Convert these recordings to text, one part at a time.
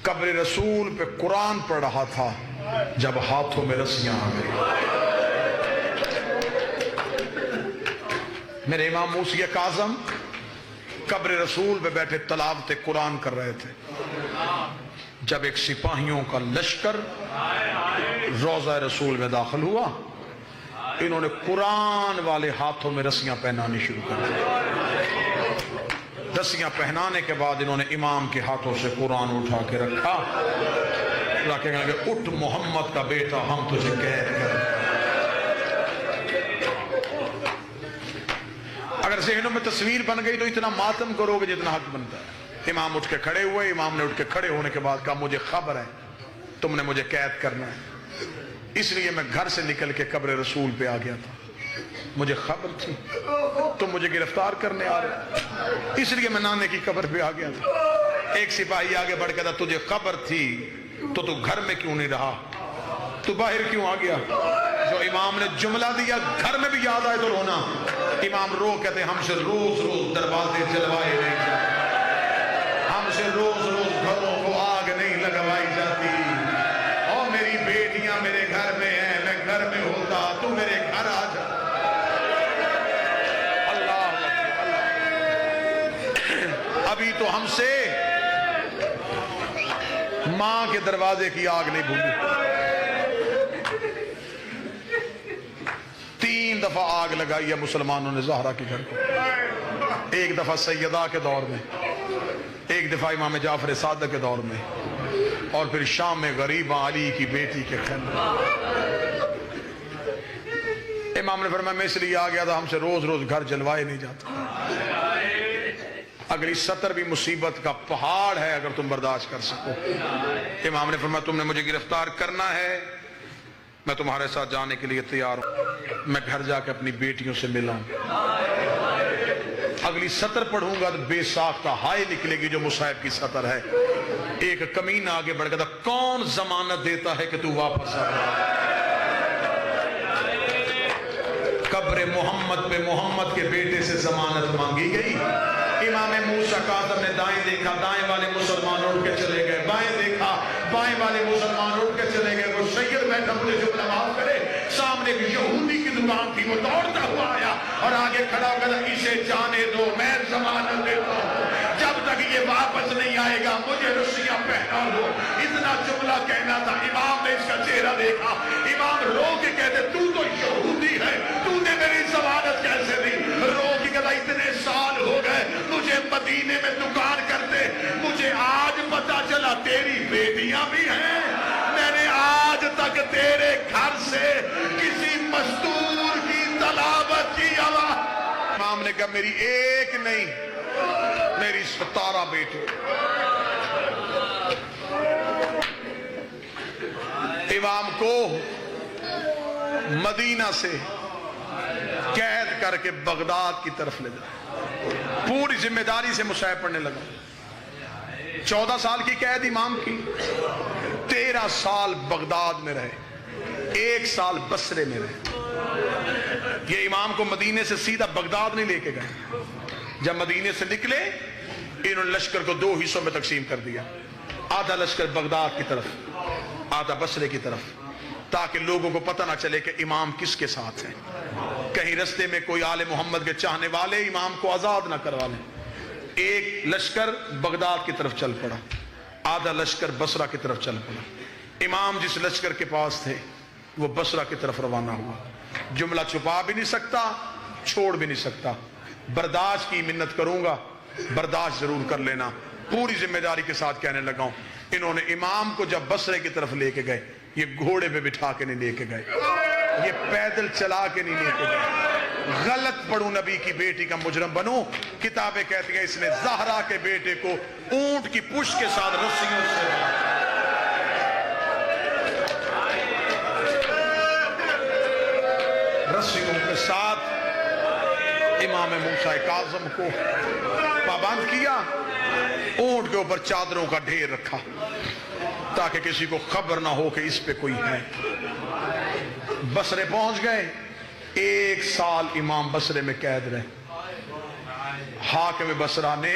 قبر رسول پہ قرآن پڑھ رہا تھا جب ہاتھوں میں رسیاں آ گئی۔ میرے امام موسی کاظم قبر رسول پہ بیٹھے تلاوت قرآن کر رہے تھے جب ایک سپاہیوں کا لشکر روضہ رسول میں داخل ہوا، انہوں نے قرآن والے ہاتھوں میں رسیاں پہنانی شروع کر دی۔ رسیاں پہنانے کے بعد انہوں نے امام کے ہاتھوں سے قرآن اٹھا کے رکھا، کہنے لگے اٹھ محمد کا بیٹا، ہم تجھے قید کر۔ اگر ذہنوں میں تصویر بن گئی تو اتنا ماتم کرو گے جتنا حق بنتا ہے۔ امام اٹھ کے کھڑے ہوئے، امام نے اٹھ کے کھڑے ہونے کے بعد کہا مجھے خبر ہے تم نے مجھے قید کرنا ہے، اس لیے میں گھر سے نکل کے قبر رسول پہ آ گیا تھا، مجھے خبر تھی تم مجھے گرفتار کرنے آ رہے، اس لیے میں نانے کی قبر پہ آ گیا تھا۔ ایک سپاہی آگے بڑھ کے تھا تجھے خبر تھی تو گھر میں کیوں نہیں رہا، تو باہر کیوں آ گیا؟ جو امام نے جملہ دیا گھر میں بھی یاد آئے تو رونا۔ امام رو کہتے ہم سے روز روز دروازے جلوائے نہیں جاتے، ہم سے روز روز گھروں کو آگ نہیں لگوائی جاتی، اور میری بیٹیاں میرے گھر میں ہیں، میں گھر میں ہوتا تو میرے گھر آ جا۔ اللہ ابھی تو ہم سے ماں کے دروازے کی آگ نہیں بھولی، 3 دفعہ آگ لگائی ہے مسلمانوں نے زہرا کے گھر کو، ایک دفعہ سیدہ کے دور میں، ایک دفعہ امام جعفر صادق کے دور میں، اور پھر شام میں غریبہ علی کی بیٹی کے خیمے۔ امام نے فرمایا میں اس لیے آ گیا تھا ہم سے روز روز گھر جلوائے نہیں جاتا، اگلی سطر بھی مصیبت کا پہاڑ ہے اگر تم برداشت کر سکو۔ امام نے فرمایا تم نے مجھے گرفتار کرنا ہے، میں تمہارے ساتھ جانے کے لیے تیار ہوں، میں گھر جا کے اپنی بیٹیوں سے ملا ہوں۔ اگلی سطر پڑھوں گا تو بے ساختہ ہائے نکلے گی جو مصائب کی سطر ہے۔ ایک کمینہ آگے بڑھ گیا تھا کون ضمانت دیتا ہے کہ تو واپس آ رہا؟ قبر محمد پہ محمد کے بیٹے سے ضمانت مانگی گئی۔ امام موسیٰ کاظم نے دائیں دیکھا، دائیں والے مسلمان اٹھ کے چلے گئے، بائیں دیکھا، بائیں والے مسلمان اٹھ کے چلے گئے۔ وہ سید بیٹھا مجھے جو معاف کرے، سامنے ایک یہودی کی دکان تھی، وہ دوڑتا ہوا آیا اور آگے کھڑا ہو گیا اسے جانے دو، میں ضمانت دیتا ہوں، جب تک یہ واپس نہیں آئے گا مجھے رسیاں پہنا دو۔ اتنا جملہ کہنا تھا، امام نے اس کا چہرہ دیکھا، امام رو کے کہتے تو یہودی ہے، تو نے میری ضمانت کیسے دی؟ رو کے کہتا اتنے سال ہو گئے مجھے مدینے میں دکان کرتے، مجھے آج پتا چلا تیری بیٹیاں بھی ہیں، میں نے آج تک تیرے گھر سے کسی مزدور کی تلاوت کی آواز۔ امام نے کہا میری ایک نہیں میری 17 بیٹی۔ امام کو مدینہ سے قید کر کے بغداد کی طرف لے جائے، پوری ذمہ داری سے مصائب پڑھنے لگا۔ 14 سال کی قید امام کی، 13 سال بغداد میں رہے، 1 سال بصرے میں رہے۔ یہ امام کو مدینے سے سیدھا بغداد نہیں لے کے گئے، جب مدینے سے نکلے انہوں نے لشکر کو 2 حصوں میں تقسیم کر دیا، آدھا لشکر بغداد کی طرف، آدھا بصرے کی طرف، تاکہ لوگوں کو پتہ نہ چلے کہ امام کس کے ساتھ ہیں، کہیں رستے میں کوئی آل محمد کے چاہنے والے امام کو آزاد نہ کروا لیں۔ ایک لشکر بغداد کی طرف چل پڑا، آدھا لشکر بصرہ کی طرف چل پڑا۔ امام جس لشکر کے پاس تھے وہ بصرہ کی طرف روانہ ہوا۔ جملہ چھپا بھی نہیں سکتا، چھوڑ بھی نہیں سکتا، برداشت کی منت کروں گا، برداشت ضرور کر لینا، پوری ذمہ داری کے ساتھ کہنے لگا ہوں۔ انہوں نے امام کو جب بصرے کی طرف لے کے گئے، یہ گھوڑے پہ بٹھا کے نہیں لے کے گئے، یہ پیدل چلا کے نہیں لے کے گئے۔ غلط پڑھوں نبی کی بیٹی کا مجرم بنوں، کتابیں کہتی ہیں اس نے زہرا کے بیٹے کو اونٹ کی پشت کے ساتھ رسیوں سے ساتھ امام موسیٰ کاظم کو پابند کیا، اونٹ کے اوپر چادروں کا ڈھیر رکھا تاکہ کسی کو خبر نہ ہو کہ اس پہ کوئی ہے۔ بصرے پہنچ گئے، 1 سال امام بصرے میں قید رہے۔ حاکم بصرہ نے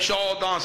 14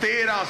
13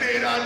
13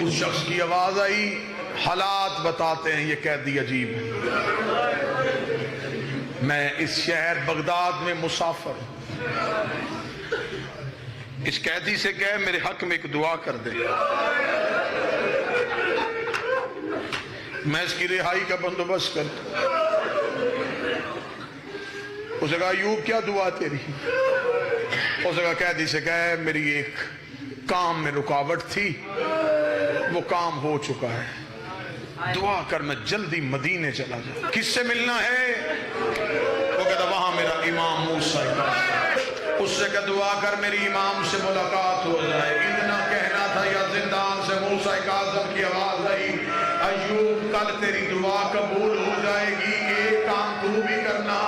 اس شخص کی آواز آئی، حالات بتاتے ہیں یہ قیدی عجیب ہے، میں اس شہر بغداد میں مسافر ہوں، اس قیدی سے کہے میرے حق میں ایک دعا کر دے، میں اس کی رہائی کا بندوبست کرتا ہوں۔ اس نے کہا ایوب کیا دعا تیری؟ اس نے کہا قیدی سے کہے میری ایک کام میں رکاوٹ تھی، وہ کام ہو چکا ہے، دعا کر میں جلدی مدینے چلا جاؤں۔ کس سے ملنا ہے؟ وہ کہتا وہاں میرا امام موسیٰ ہے، اس سے کہ دعا کر میری امام سے ملاقات ہو جائے۔ اتنا کہنا تھا یا زندان سے موسیٰ کاظم کی آواز آئی، ایوب کل تیری دعا قبول ہو جائے گی، ایک کام تو بھی کرنا،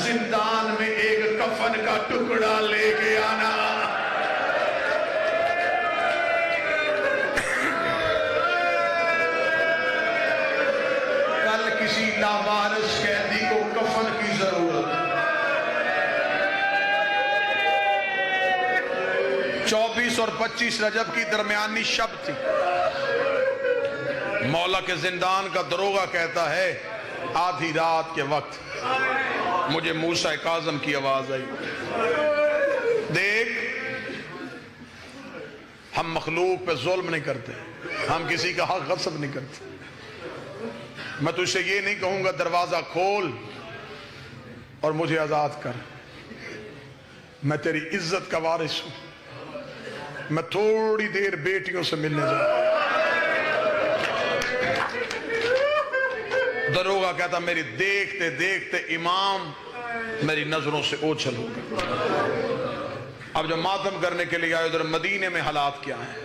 زندان میں ایک کفن کا ٹکڑا لے کے آنا۔ کل کسی لاوارث قیدی کو کفن کی ضرورت، 24 اور 25 رجب کی درمیانی شب تھی، مولا کے زندان کا دروغہ کہتا ہے آدھی رات کے وقت مجھے موسیٰ کاظم کی آواز آئی، دیکھ ہم مخلوق پہ ظلم نہیں کرتے، ہم کسی کا حق غصب نہیں کرتے، میں تجھ سے یہ نہیں کہوں گا دروازہ کھول اور مجھے آزاد کر، میں تیری عزت کا وارث ہوں، میں تھوڑی دیر بیٹیوں سے ملنے جاؤں۔ دروغہ کہتا میری دیکھتے دیکھتے امام میری نظروں سے اوچھل ہو گیا۔ اب جو ماتم کرنے کے لیے آئے ادھر مدینے میں حالات کیا ہیں؟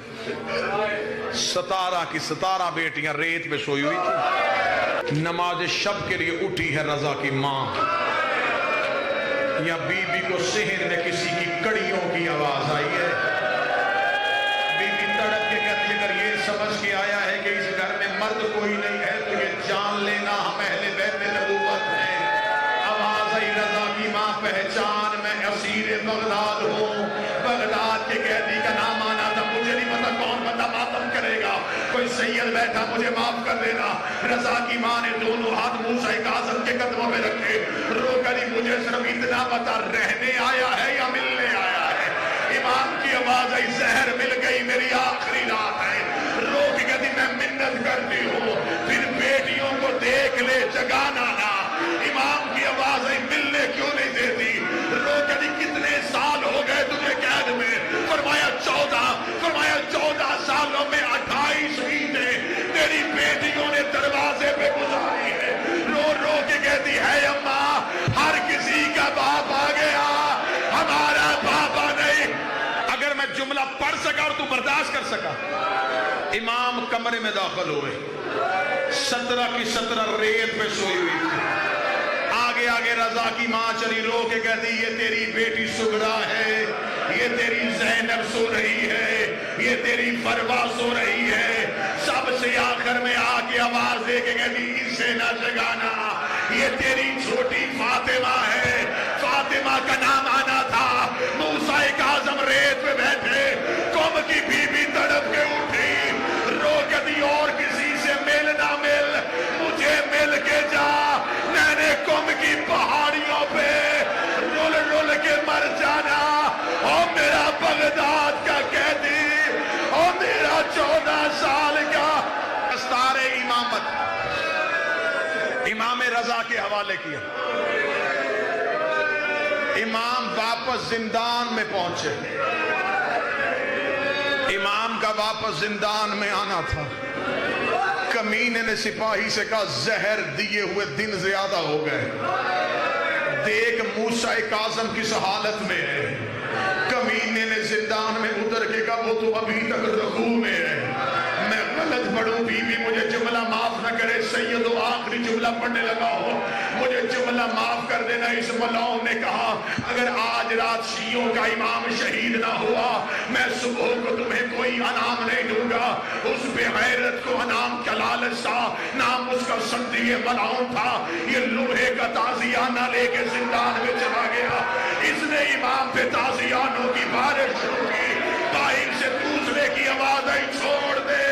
17 کی 17 بیٹیاں ریت پہ سوئی ہوئی تھی، نماز شب کے لیے اٹھی ہے رضا کی ماں، یا بی بی کو صحن میں کسی کی کڑیوں کی آواز آئی ہے، بی بی تڑپ کے کہتی اگر یہ سمجھ کے آیا ہے کہ اس گھر میں مرد کوئی نہیں ہے تو یہ جان لینا ہم اہل بیت نبوت ہیں۔ آواز آئی رضا کی ماں پہچان میں اسیر بغداد ہوں، بغداد کے قیدی کا نام آنا تھا، مجھے نہیں پتا کون بندہ ماتم کرے گا، کوئی سید بیٹھا مجھے معاف کر دینا۔ رضا کی ماں نے دونوں ہاتھ موسیٰ کاظم کے قدموں میں رکھے، رو کری مجھے صرف اتنا بتا رہنے آیا ہے یا ملنے آیا ہے؟ امام کی آواز آئی زہر مل گئی میری آخری رات ہے، رو کے کہتی میں منت کرتی ہوں پھر بیٹیوں کو دیکھ لے جگانا نا۔ امام کی آواز آئی ملنے کیوں نہیں دیتی؟ رو کہتی کتنے سال ہو گئے تجھے قید میں؟ فرمایا 14۔ فرمایا 14 سالوں میں 28 عیدیں تیری بیٹیوں نے دروازے پہ گزاری ہے۔ رو رو کے کہتی ہے اماں ہر کسی کا باپ آ گیا، ہمارا بابا نہیں۔ اگر میں جملہ پڑھ سکا اور تو برداشت کر سکا، امام کمرے میں داخل ہوئے، 17 کی 17 ریت پہ سوئی ہوئی تھی، آگے آگے رضا کی ماں چلی، رو کے کہتی یہ تیری بیٹی سگرا ہے، یہ تیری زینب سو رہی ہے، یہ تیری فروا سو رہی ہے، سب سے آخر میں آگے آواز دے کے کہتی اسے نہ جگانا، یہ تیری چھوٹی فاطمہ ہے، فاطمہ کا نام آنا تھا۔ موسیٰ کاظم ریت پہ بیٹھے، قوم کی بی بی تڑپ کے اٹھی، رو کہتی اور کسی سے مل نہ مل، مجھے مل کے جا، میں نے قوم کی پہاڑیوں پہ رول رول کے مر جانا، او میرا بغداد کا قیدی، او میرا 14 سال کا استار امامت امام رضا کے حوالے کیا۔ امام واپس زندان میں پہنچے، امام کا واپس زندان میں آنا تھا، کمینے نے سپاہی سے کہا زہر دیے ہوئے دن زیادہ ہو گئے، دیکھ موسیٰ کاظم کس حالت میں ہے۔ کمینے نے زندان میں اتر کے کہا وہ تو ابھی تک رکوع میں ہے، میں غلط پڑھوں بی بی مجھے جملہ معاف نہ کرے، سید و آخری جملہ پڑھنے لگا ہو، مجھے جملہ معاف کر دینا۔ اس ملعون نے کہا اگر آج رات شیعوں کا امام شہید نہ ہوا میں صبح کو تمہیں کوئی انعام نہیں دوں گا۔ اس بے غیرت کو انعام کا لالچ تھا، نام اس کا سندی ملعون تھا، یہ لوہے کا تازیانہ لے کے زندان میں چلا گیا۔ اس نے امام پہ تازیانوں کی بارش شروع کی، باہر سے دوسرے کی آواز آئی چھوڑ دے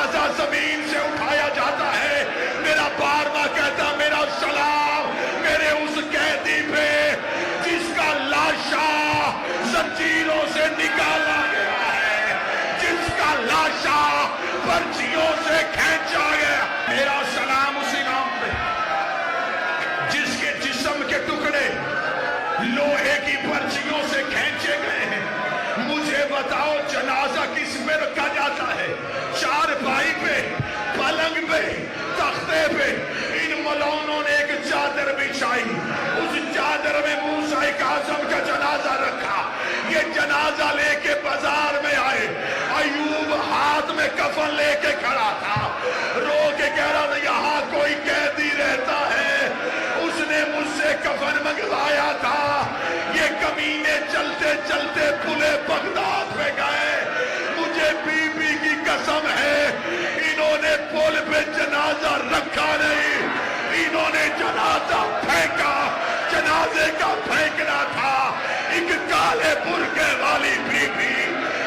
جنازہ زمین سے اٹھایا جاتا ہے، میرا بارہواں کہتا میرا سلام میرے اس قیدی پہ جس کا لاشا زنجیروں سے نکالا گیا ہے، جس کا لاشا پرچیوں سے کھینچا گیا۔ میرا سلام اس امام پہ جس کے جسم کے ٹکڑے لوہے کی پرچیوں سے کھینچے گئے ہیں۔ مجھے بتاؤ جنازہ کس میں رکھا جاتا ہے؟ چارپائی پہ، پلنگ پہ، تختے پہ؟ ان ملونوں نے ایک چادر بچھائی، اس چادر میں موسیٰ کاظم کا جنازہ رکھا۔ یہ جنازہ لے کے بازار میں آئے، ایوب ہاتھ میں کفن لے کے کھڑا تھا، رو کے کہہ رہا تھا یہاں کوئی قیدی رہتا ہے، اس نے مجھ سے کفن منگوایا تھا۔ یہ کمینے چلتے چلتے پلے بغداد پہ گئے، مجھے بی بی کی قسم ہے انہوں نے پل پہ جنازہ رکھا نہیں، انہوں نے جنازہ پھینکا۔ جنازے کا پھینکنا تھا۔ ایک کالے برقعے والی بی بی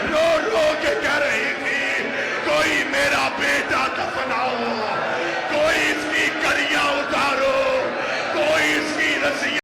رو رو کے کہہ رہی تھی کوئی میرا بیٹا دفناؤ،